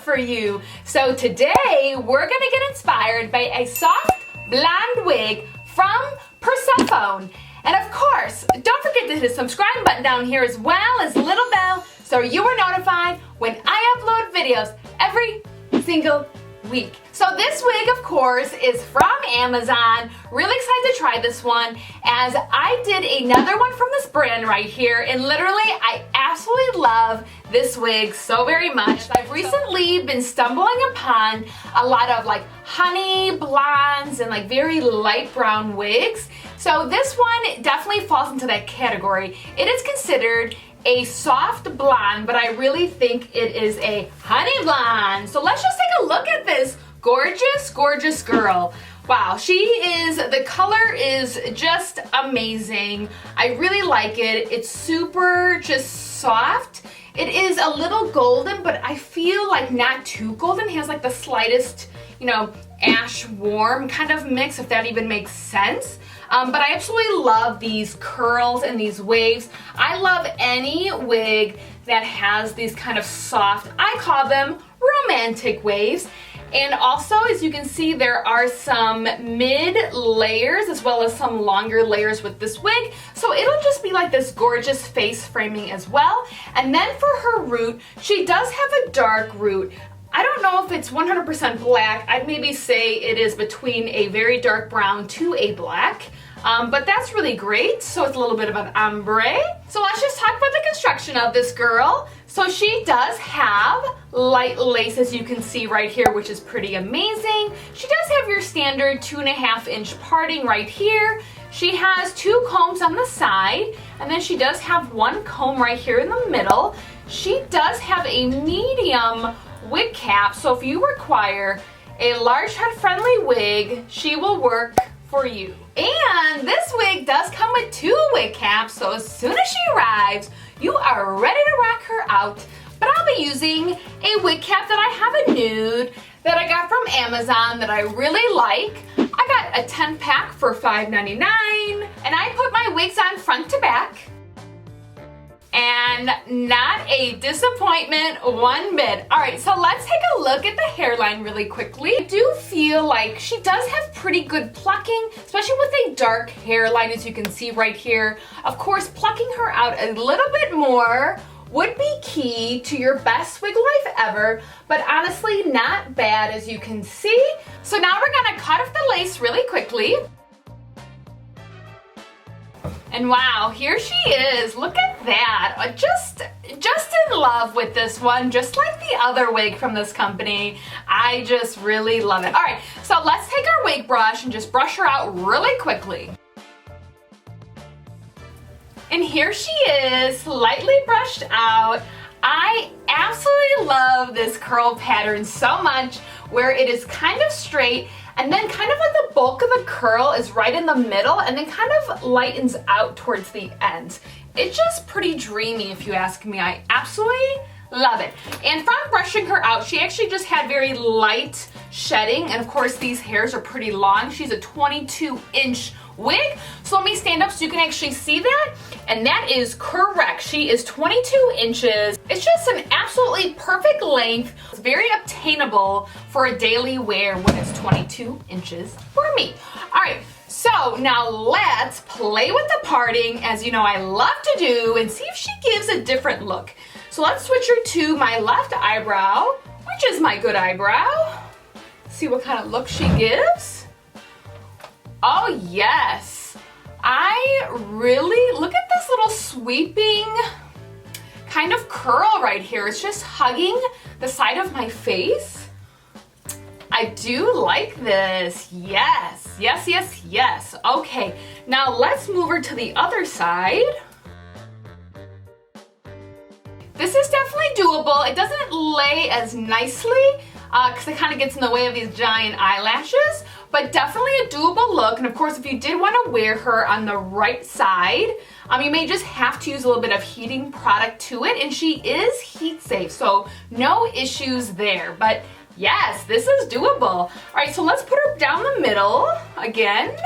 for you. So today we're gonna get inspired by a soft blonde wig from Persephone. And of course, don't forget to hit the subscribe button down here as well as the little bell so you are notified when I upload videos every single week. So this wig, of course, is from Amazon. Really excited to try this one as I did another one from this brand right here, and literally I absolutely love this wig so very much. I've recently been stumbling upon a lot of like honey blondes and like very light brown wigs. So this one definitely falls into that category. It is considered a soft blonde, but I really think it is a honey blonde. So let's just take a look at this gorgeous, gorgeous girl. Wow, the color is just amazing. I really like it. It's super just soft. It is a little golden, but I feel like not too golden. It has like the slightest, ash warm kind of mix, if that even makes sense. But I absolutely love these curls and these waves. I love any wig that has these kind of soft, I call them romantic waves. And also, as you can see, there are some mid layers as well as some longer layers with this wig. So it'll just be like this gorgeous face framing as well. And then for her root, she does have a dark root. I don't know if it's 100% black. I'd maybe say it is between a very dark brown to a black. But that's really great. So it's a little bit of an ombre. So let's just talk about the construction of this girl. So she does have light lace, as you can see right here, which is pretty amazing. She does have your standard 2.5-inch parting right here. She has 2 combs on the side, and then she does have 1 comb right here in the middle. She does have a medium wig cap, so if you require a large head friendly wig, she will work for you. And this wig does come with 2 wig caps, so as soon as she arrives, you are ready to rock her out. But I'll be using a wig cap that I have a nude that I got from Amazon that I really like. I got a 10-pack for $5.99, and I put my wigs on front to back. And not a disappointment one bit. All right, so let's take a look at the hairline really quickly. I do feel like she does have pretty good plucking, especially with a dark hairline, as you can see right here. Of course, plucking her out a little bit more would be key to your best wig life ever, but honestly, not bad, as you can see. So now we're gonna cut off the lace really quickly. And wow, here she is. Look at that. Just in love with this one, just like the other wig from this company. I just really love it. All right, so let's take our wig brush and just brush her out really quickly. And here she is, lightly brushed out. I absolutely love this curl pattern so much, where it is kind of straight and then kind of like the bulk of the curl is right in the middle and then kind of lightens out towards the end. It's just pretty dreamy, if you ask me. I absolutely love it. And from brushing her out, she actually just had very light shedding, and of course these hairs are pretty long. She's a 22-inch wig. So let me stand up so you can actually see that. And that is correct. She is 22 inches. It's just an absolutely perfect length. It's very obtainable for a daily wear when it's 22 inches for me. All right, so now let's play with the parting, as you know I love to do, and see if she gives a different look. So let's switch her to my left eyebrow, which is my good eyebrow. See what kind of look she gives. Oh yes, I really, look at this little sweeping kind of curl right here. It's just hugging the side of my face. I do like this, yes, yes, yes, yes. Okay, now let's move her to the other side. This is definitely doable. It doesn't lay as nicely because it kind of gets in the way of these giant eyelashes, but definitely a doable look. And of course, if you did want to wear her on the right side, you may just have to use a little bit of heating product to it, and she is heat safe, so no issues there. But yes, this is doable. All right, so let's put her down the middle again.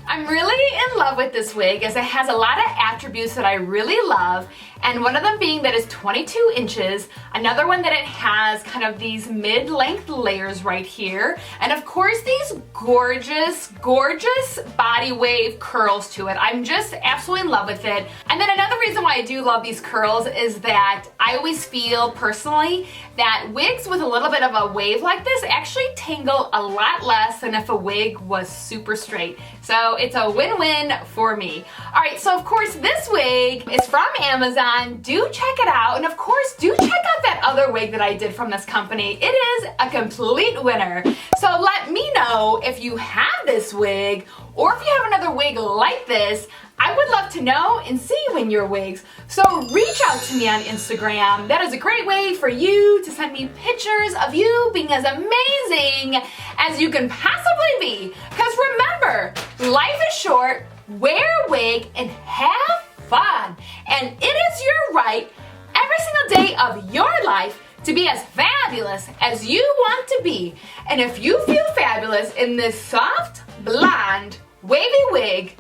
I'm really in love with this wig as it has a lot of attributes that I really love, and one of them being that it's 22 inches, another one that it has kind of these mid-length layers right here, and of course these gorgeous, gorgeous body wave curls to it. I'm just absolutely in love with it. And then another reason why I do love these curls is that I always feel personally that wigs with a little bit of a wave like this actually tangle a lot less than if a wig was super straight. So it's a win-win for me. All right, so of course this wig is from Amazon. Do check it out, and of course do check out that other wig that I did from this company. It is a complete winner. So let me know if you have this wig or if you have another wig like this. I would love to know and see you in your wigs. So reach out to me on Instagram. That is a great way for you to send me pictures of you being as amazing as you can possibly be. Because remember, life is short, wear a wig, and have fun. And it is your right every single day of your life to be as fabulous as you want to be. And if you feel fabulous in this soft, blonde, wavy wig,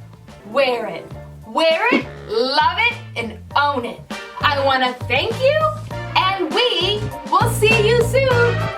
wear it. Wear it, love it, and own it. I want to thank you, and we will see you soon.